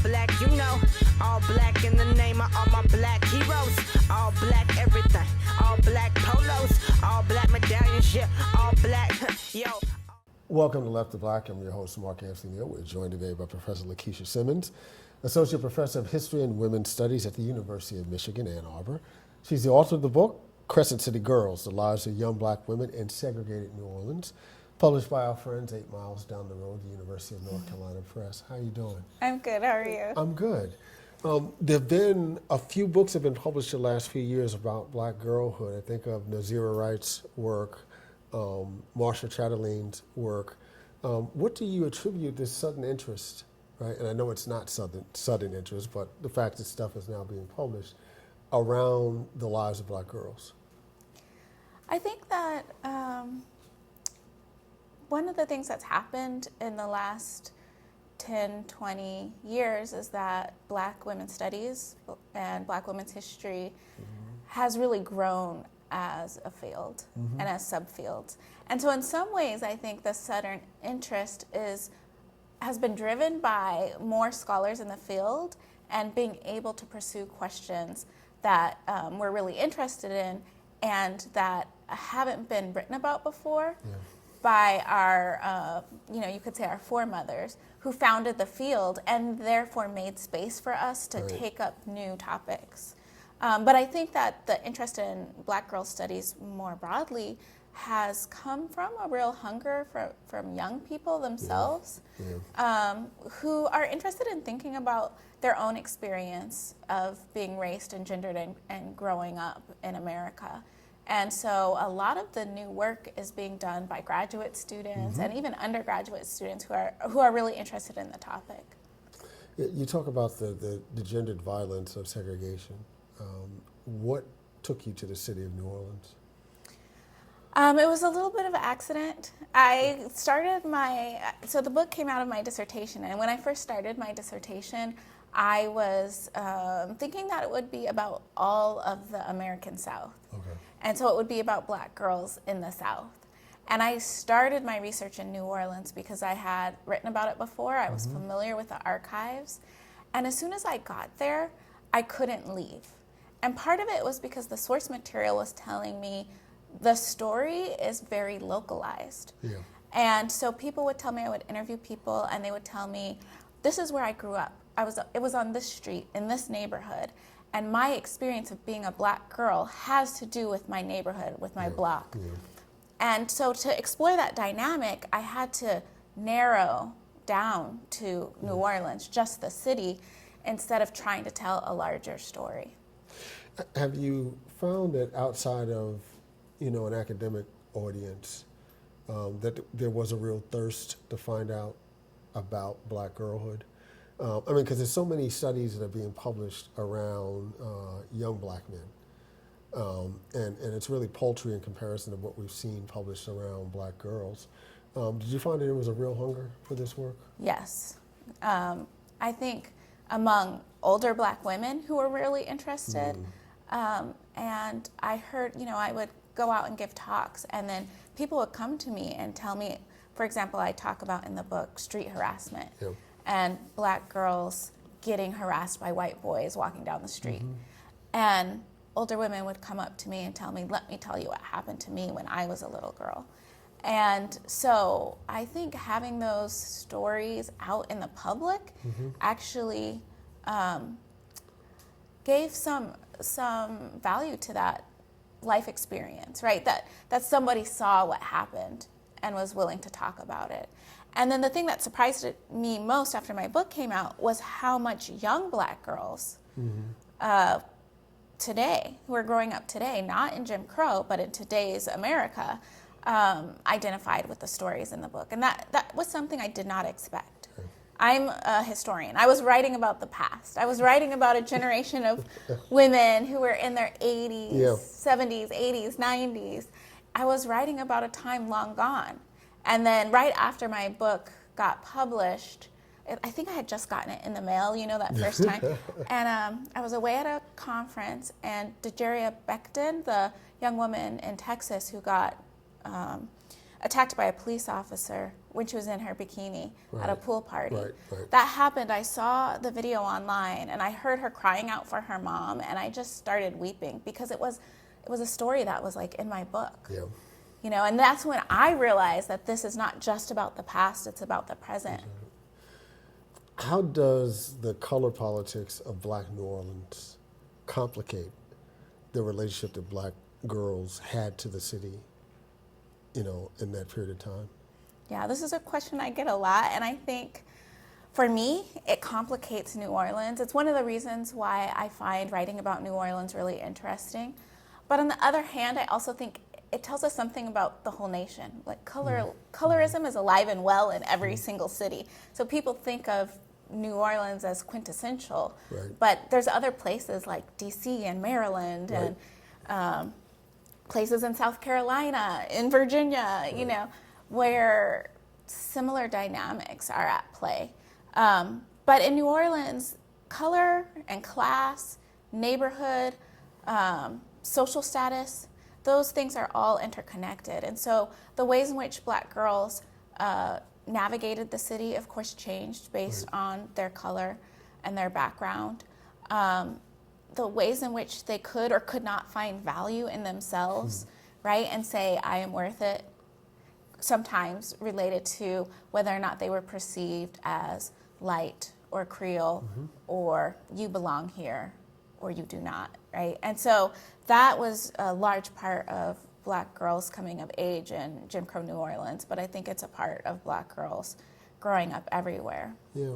black, you know. All black in the name of all my black heroes. All black everything. All black polos. All black medallions, yeah. All black, yo. Welcome to Left to Black. I'm your host, Mark Anthony Neal. We're joined today by Professor LaKisha Simmons, Associate Professor of History and Women's Studies at the University of Michigan, Ann Arbor. She's the author of the book, Crescent City Girls, The Lives of Young Black Women in Segregated New Orleans, published by our friends 8 miles down the road, the University of North Carolina Press. How you doing? I'm good. How are you? I'm good. There have been a few books that have been published the last few years about black girlhood. I think of Nazira Wright's work, Marsha Chatelain's work. What do you attribute this sudden interest, right? And I know it's not sudden interest, but the fact that stuff is now being published around the lives of black girls. I think that one of the things that's happened in the last 10, 20 years is that black women's studies and black women's history has really grown as a field and as subfields. And so in some ways, I think the sudden interest has been driven by more scholars in the field and being able to pursue questions that we're really interested in and that haven't been written about before by our, you could say our foremothers who founded the field and therefore made space for us to take up new topics. But I think that the interest in black girl studies more broadly has come from a real hunger from young people themselves who are interested in thinking about their own experience of being raised and gendered and growing up in America. And so a lot of the new work is being done by graduate students and even undergraduate students who are really interested in the topic. You talk about the gendered violence of segregation. What took you to the city of New Orleans? It was a little bit of an accident. I started so the book came out of my dissertation, and when I first started my dissertation, I was thinking that it would be about all of the American South. Okay. And so it would be about black girls in the South. And I started my research in New Orleans because I had written about it before. I was familiar with the archives. And as soon as I got there, I couldn't leave. And part of it was because the source material was telling me the story is very localized. Yeah. And so people would tell me, I would interview people, and they would tell me, this is where I grew up. It was on this street, in this neighborhood. And my experience of being a black girl has to do with my neighborhood, with my block. Yeah. And so to explore that dynamic, I had to narrow down to New Orleans, just the city, instead of trying to tell a larger story. Have you found that outside of, an academic audience, that there was a real thirst to find out about black girlhood? Because there's so many studies that are being published around young black men. And it's really paltry in comparison to what we've seen published around black girls. Did you find that there was a real hunger for this work? Yes. I think among older black women who were really interested. And I heard, I would go out and give talks, and then people would come to me and tell me, for example, I talk about in the book street harassment and black girls getting harassed by white boys walking down the street. And older women would come up to me and tell me, let me tell you what happened to me when I was a little girl. And so I think having those stories out in the public actually gave some value to that life experience, right? That somebody saw what happened and was willing to talk about it. And then the thing that surprised me most after my book came out was how much young black girls today, who are growing up today, not in Jim Crow, but in today's America, identified with the stories in the book. And that was something I did not expect. I'm a historian. I was writing about the past. I was writing about a generation of women who were in their 80s, 70s, 80s, 90s. I was writing about a time long gone. And then right after my book got published, I think I had just gotten it in the mail, that first time. And I was away at a conference, and Dejaria Becton, the young woman in Texas who got attacked by a police officer, when she was in her bikini at a Right. pool party. Right. That happened. I saw the video online and I heard her crying out for her mom, and I just started weeping because it was a story that was like in my book. Yeah. You know, and that's when I realized that this is not just about the past, it's about the present. How does the color politics of Black New Orleans complicate the relationship that Black girls had to the city, you know, in that period of time? Yeah, this is a question I get a lot, and I think for me, it complicates New Orleans. It's one of the reasons why I find writing about New Orleans really interesting. But on the other hand, I also think it tells us something about the whole nation. Like colorism is alive and well in every single city. So people think of New Orleans as quintessential, Right. but there's other places like DC and Maryland Right. and places in South Carolina, in Virginia, you know, where similar dynamics are at play. But in New Orleans, color and class, neighborhood, social status, those things are all interconnected. And so the ways in which Black girls navigated the city, of course, changed based on their color and their background. The ways in which they could or could not find value in themselves, right, and say, I am worth it, sometimes related to whether or not they were perceived as light or Creole or you belong here or you do not, right? And so that was a large part of Black girls coming of age in Jim Crow New Orleans, but I think it's a part of Black girls growing up everywhere. Yeah.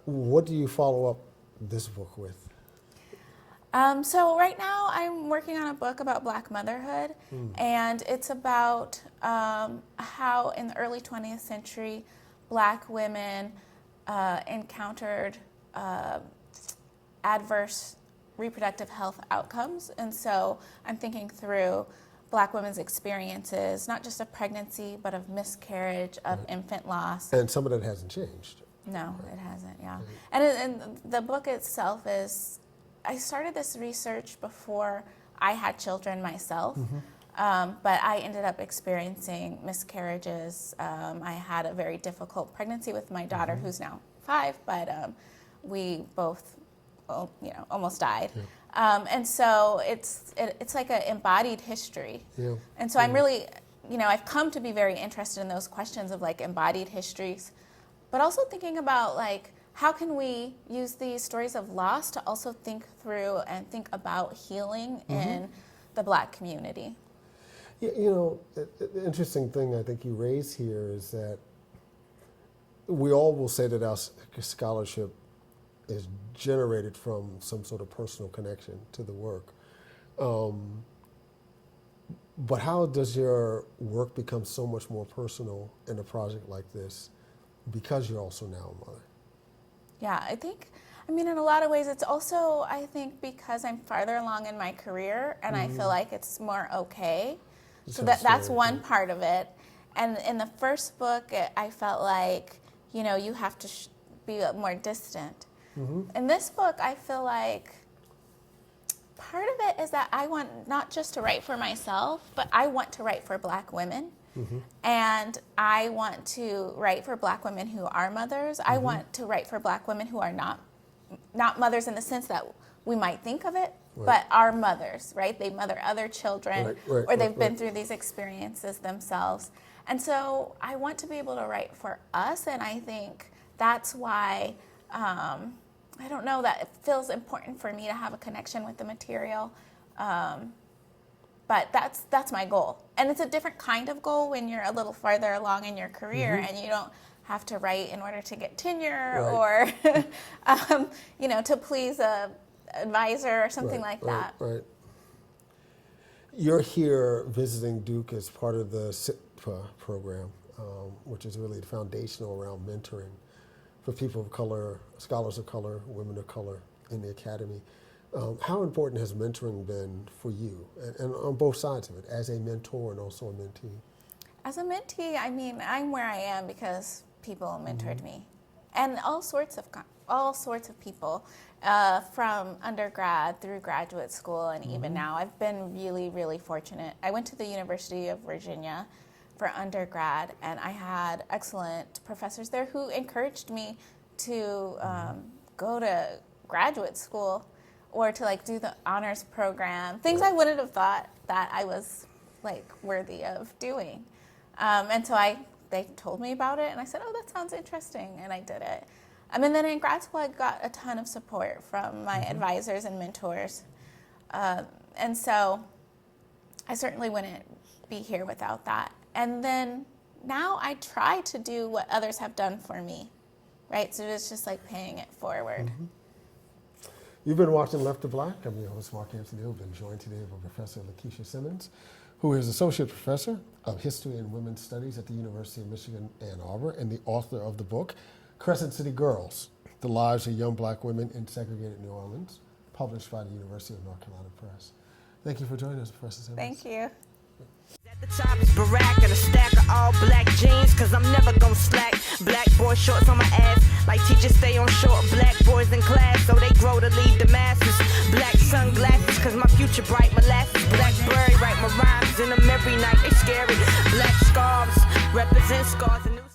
What do you follow up this book with? So right now I'm working on a book about Black motherhood, and it's about how in the early 20th century Black women encountered adverse reproductive health outcomes. And so I'm thinking through Black women's experiences, not just of pregnancy, but of miscarriage, of infant loss. And some of that hasn't changed. No, it hasn't, yeah. And the book itself is, I started this research before I had children myself, but I ended up experiencing miscarriages. I had a very difficult pregnancy with my daughter, who's now 5, but we both, almost died. And so it's like an embodied history. Yeah. And so I'm really, I've come to be very interested in those questions of like embodied histories, but also thinking about like, how can we use these stories of loss to also think through and think about healing in the Black community? Yeah, the interesting thing I think you raise here is that we all will say that our scholarship is generated from some sort of personal connection to the work. But how does your work become so much more personal in a project like this because you're also now a mother? Yeah, in a lot of ways, it's also, I think, because I'm farther along in my career and I feel like it's more okay. So that's one part of it. And in the first book, I felt like, you have to be more distant. In this book, I feel like part of it is that I want not just to write for myself, but I want to write for Black women. And I want to write for Black women who are mothers. I want to write for Black women who are not mothers in the sense that we might think of it, but are mothers, right? They mother other children, or they've been through these experiences themselves. And so I want to be able to write for us, and I think that's why, I don't know, that it feels important for me to have a connection with the material. But that's my goal. And it's a different kind of goal when you're a little farther along in your career and you don't have to write in order to get tenure or, to please a advisor or something like that. Right. You're here visiting Duke as part of the SIPA program, which is really foundational around mentoring for people of color, scholars of color, women of color in the academy. How important has mentoring been for you, and on both sides of it, as a mentor and also a mentee? As a mentee, I'm where I am because people mentored me, and all sorts of people, from undergrad through graduate school, and even now. I've been really, really fortunate. I went to the University of Virginia, for undergrad, and I had excellent professors there who encouraged me to go to graduate school or to like do the honors program, things I wouldn't have thought that I was like worthy of doing. And so they told me about it, and I said, oh, that sounds interesting, and I did it. And then in grad school, I got a ton of support from my advisors and mentors. And so I certainly wouldn't be here without that. And then now I try to do what others have done for me, right? So it's just like paying it forward. You've been watching Left to Black. I'm your host, Mark Anthony. We've been joined today by Professor LaKisha Simmons, who is Associate Professor of History and Women's Studies at the University of Michigan, Ann Arbor, and the author of the book, Crescent City Girls, The Lives of Young Black Women in Segregated New Orleans, published by the University of North Carolina Press. Thank you for joining us, Professor Simmons. Thank you. At the top is Barack and a stack of all black jeans, cause I'm never gonna slack. Black boy shorts on my ass, like teachers stay on short. Black boys in class, so they grow to lead the masses. Black sunglasses, cause my future bright. Molasses, Blackberry, write my rhymes in them every night, they scary. Black scarves, represent scars and new